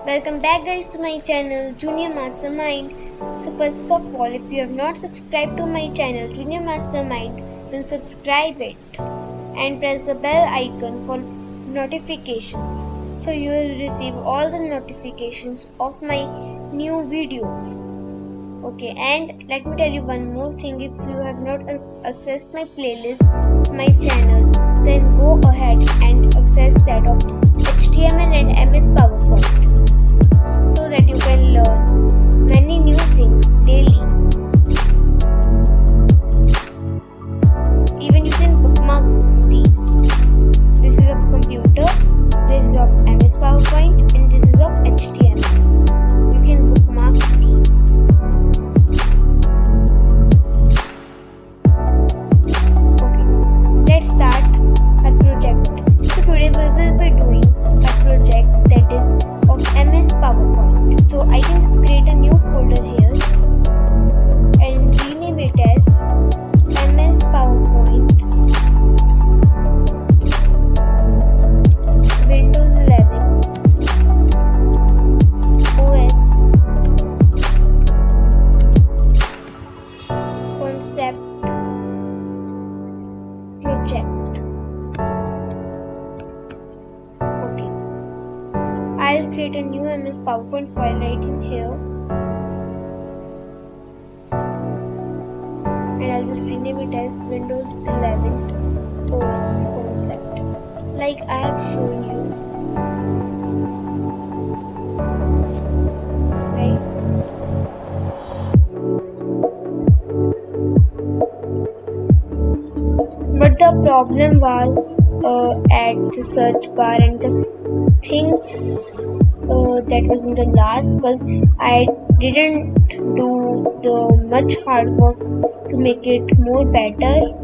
Welcome back guys to my channel Junior Mastermind. So first of all, if you have not subscribed to my channel Junior Mastermind, then subscribe it and press the bell icon for notifications so you will receive all the notifications of my new videos. Okay, and let me tell you one more thing. If you have not accessed my playlist of my channel, then go ahead and access that of HTML and MS PowerPoint so that you can learn many new things daily. Even you can bookmark these. This is of computer, this is of MS PowerPoint, and this is of HTML. You can bookmark these. Okay, let's start our project. So today we will be doing a project that is of MS PowerPoint. So I can just create a new folder here and rename it as MS PowerPoint Windows 11 OS Concept Project. Okay, I'll create a new MS PowerPoint file right in here and I'll just rename it as Windows 11 OS Concept like I have shown you. Right? But the problem was at the search bar and the things that was in the last, because I didn't do the much hard work to make it more better.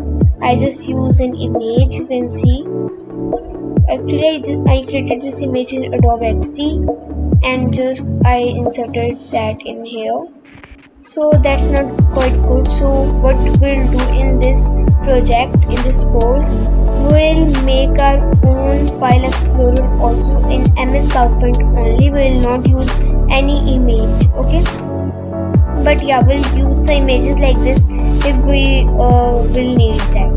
I just use an image, you can see. Actually I created this image in Adobe XD and just I inserted that in here. So that's not quite good. So what we'll do in this project, in this course, we'll make our own file explorer also in MS PowerPoint only. We will not use any image, okay? But yeah, we'll use the images like this if we will need that.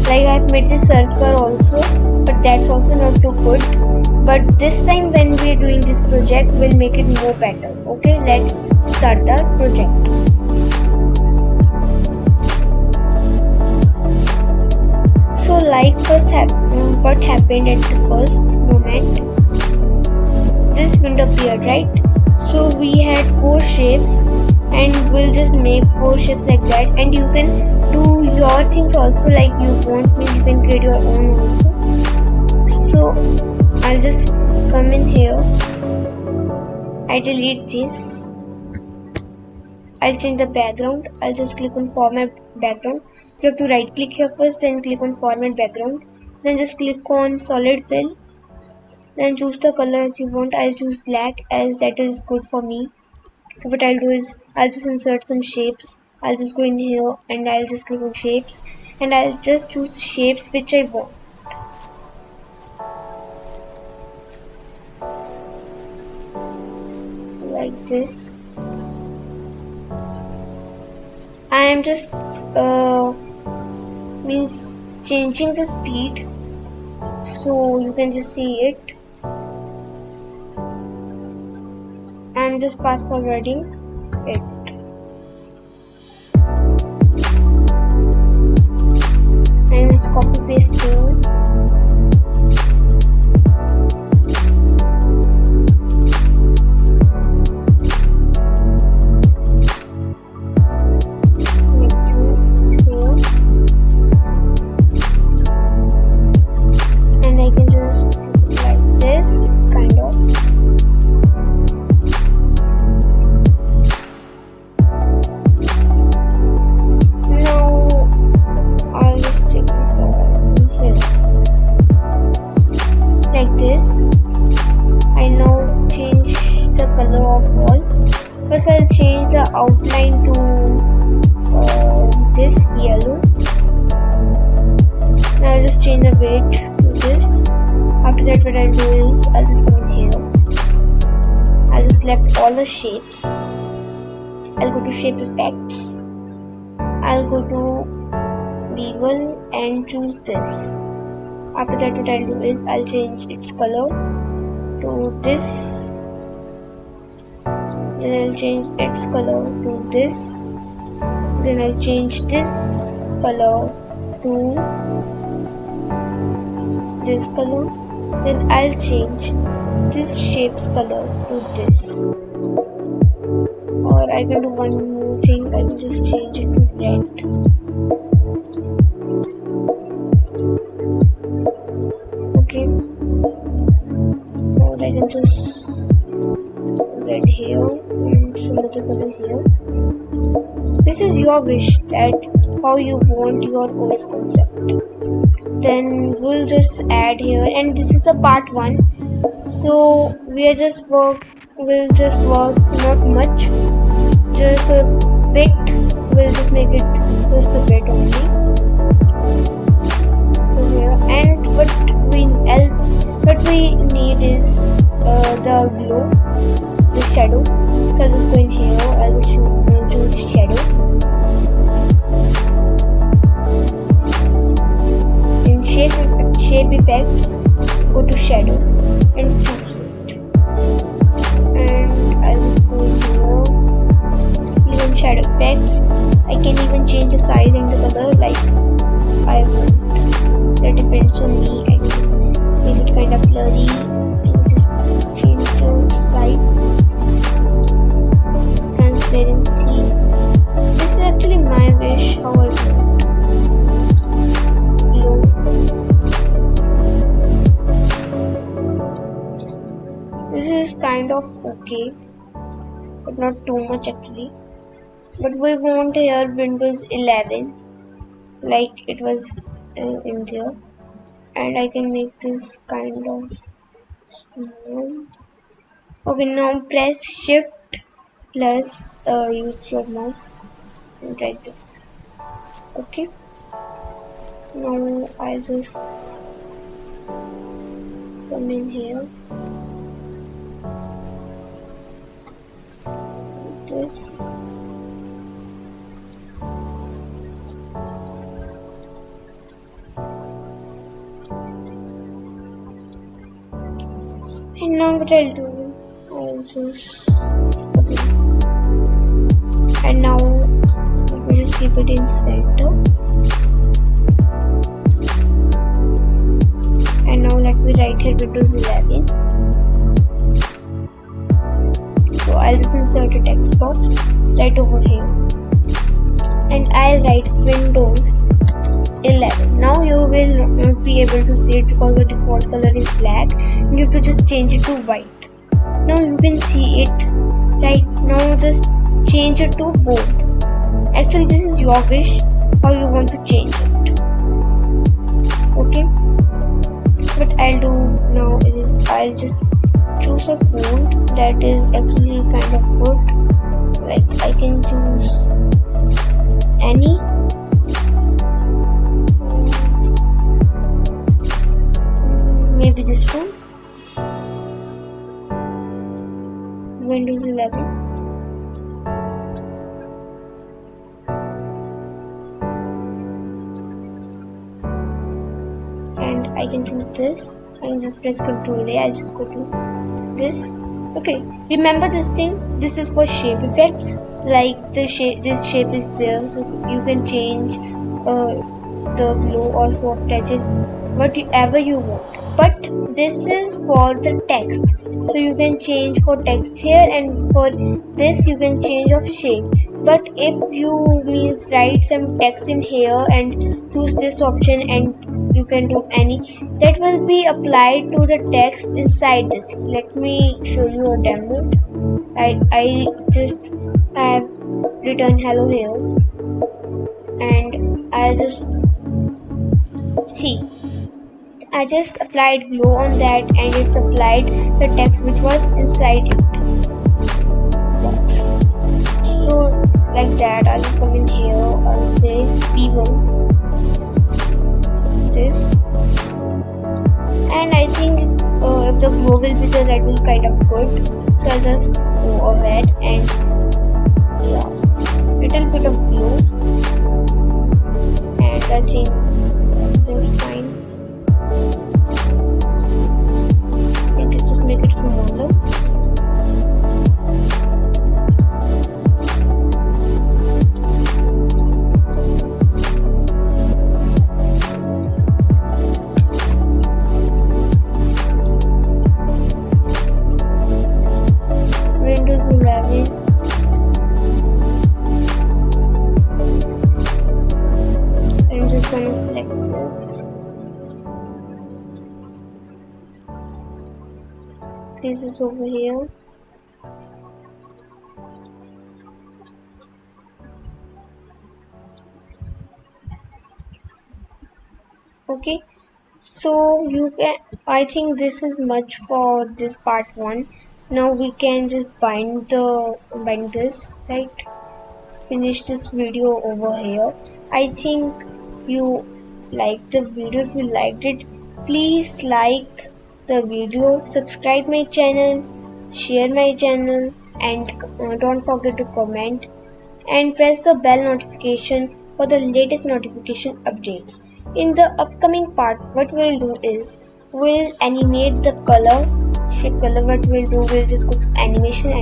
Like I've made this search bar also, but that's also not too good. But this time when we're doing this project, we'll make it more better. Okay, let's start the project. So like what happened at the first moment, this window appeared, right? So we had 4 shapes and we'll just make 4 shapes like that, and you can do your things also like you want. You can create your own also. So I'll just come in here, I delete this, I'll change the background. I'll just click on format background. You have to right click here first, then click on format background, then just click on solid fill, then choose the color as you want. I'll choose black as that is good for me. So what I'll do is I'll just insert some shapes. I'll just go in here and I'll just click on shapes and I'll just choose shapes which I want. Like this. I am just means changing the speed so you can just see it. I'm just fast forwarding it. And just copy paste here. First I'll change the outline to this yellow. Now I'll just change the weight to this. After that what I'll do is I'll just go in here I'll just select all the shapes. I'll go to shape effects. I'll go to bevel and choose this. After that, what I'll do is I'll change its color to this. Then I'll change its color to this. Then I'll change this color to this color. Then I'll change this shape's color to this. Or I can do one more thing, I can just change it to red. Okay. Or I can just red here and some other color here. This is your wish, that how you want your OS concept. Then we'll just add here, and this is the part 1. So we'll just work not much, just a bit. We'll just make it just a bit only. So here, and what we need is the glow, the shadow. So I'll just go in here, I'll just choose shadow. In shape effects, go to shadow and choose it. And I'll just go here. Even shadow effects, I can even change the size and the color like I want. That depends on me. I can just make it kind of blurry. Just change the size, transparency. This is actually my wish, how I want. Glow. This is kind of okay, but not too much actually. But we want here Windows 11, like it was in there, and I can make this kind of small. Okay, now press Shift plus use your mouse and write this. Okay. Now I'll just come in here. This. And now what I'll do, I'll just okay. And now let me just keep it in center. And now let me write here Windows 11. So I'll just insert a text box right over here. And I'll write Windows 11. Now you will not be able to see it because the default color is black. You have to just change it to white. Now you can see it right now. Just change it to bold. Actually, this is your wish, how you want to change it. Okay. What I'll do now is I'll just choose a font that is actually kind of good. Like I can choose any. Maybe this one, Windows 11. And I can choose this. I can just press Ctrl A. I'll just go to this. Okay, remember this thing. This is for shape effects. Like this shape is there, so you can change the glow or soft edges, whatever you want. But this is for the text, so you can change for text here, and for this you can change of shape. But if you means write some text in here and choose this option, and you can do any, that will be applied to the text inside this. Let me show you a demo. I just have written hello here, and I'll just see. I just applied glow on that, and it's applied the text which was inside it box. So like that, I'll just come in here, I'll say bevel this, and I think if the glow will be there, that will kind of good. So So I'll just go ahead and yeah, little bit of blue, and I'll change everything's fine. Just make it smaller. Windows 11. I'm just gonna select this. This is over here. Okay, so you can, I think this is much for this part 1. Now we can just bind this, right? Finish this video over here. I think you liked the video. If you liked it, please like the video, subscribe my channel, share my channel, and don't forget to comment and press the bell notification for the latest notification updates. In the upcoming part, what we'll do is we'll animate the color, shape color. What we'll just go to animation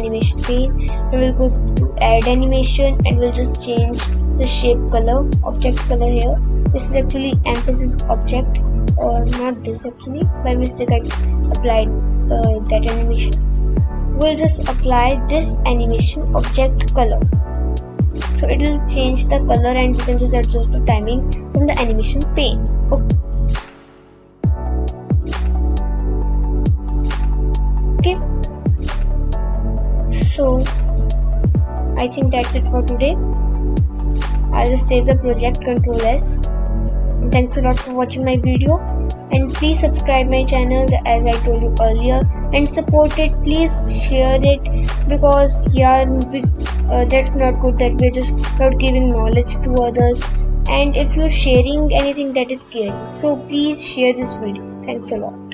pane, and we'll go to add animation, and we'll just change the shape color, object color here. This is actually emphasis object, or not this actually, by mistake I applied that animation. We'll just apply this animation object color. So it will change the color, and you can just adjust the timing from the animation pane. Okay. So I think that's it for today. I'll just save the project, Ctrl S. And thanks a lot for watching my video. And please subscribe my channel as I told you earlier, and support it. Please share it, because yeah, that's not good that we're just not giving knowledge to others. And if you're sharing anything, that is caring. So please share this video. Thanks a lot.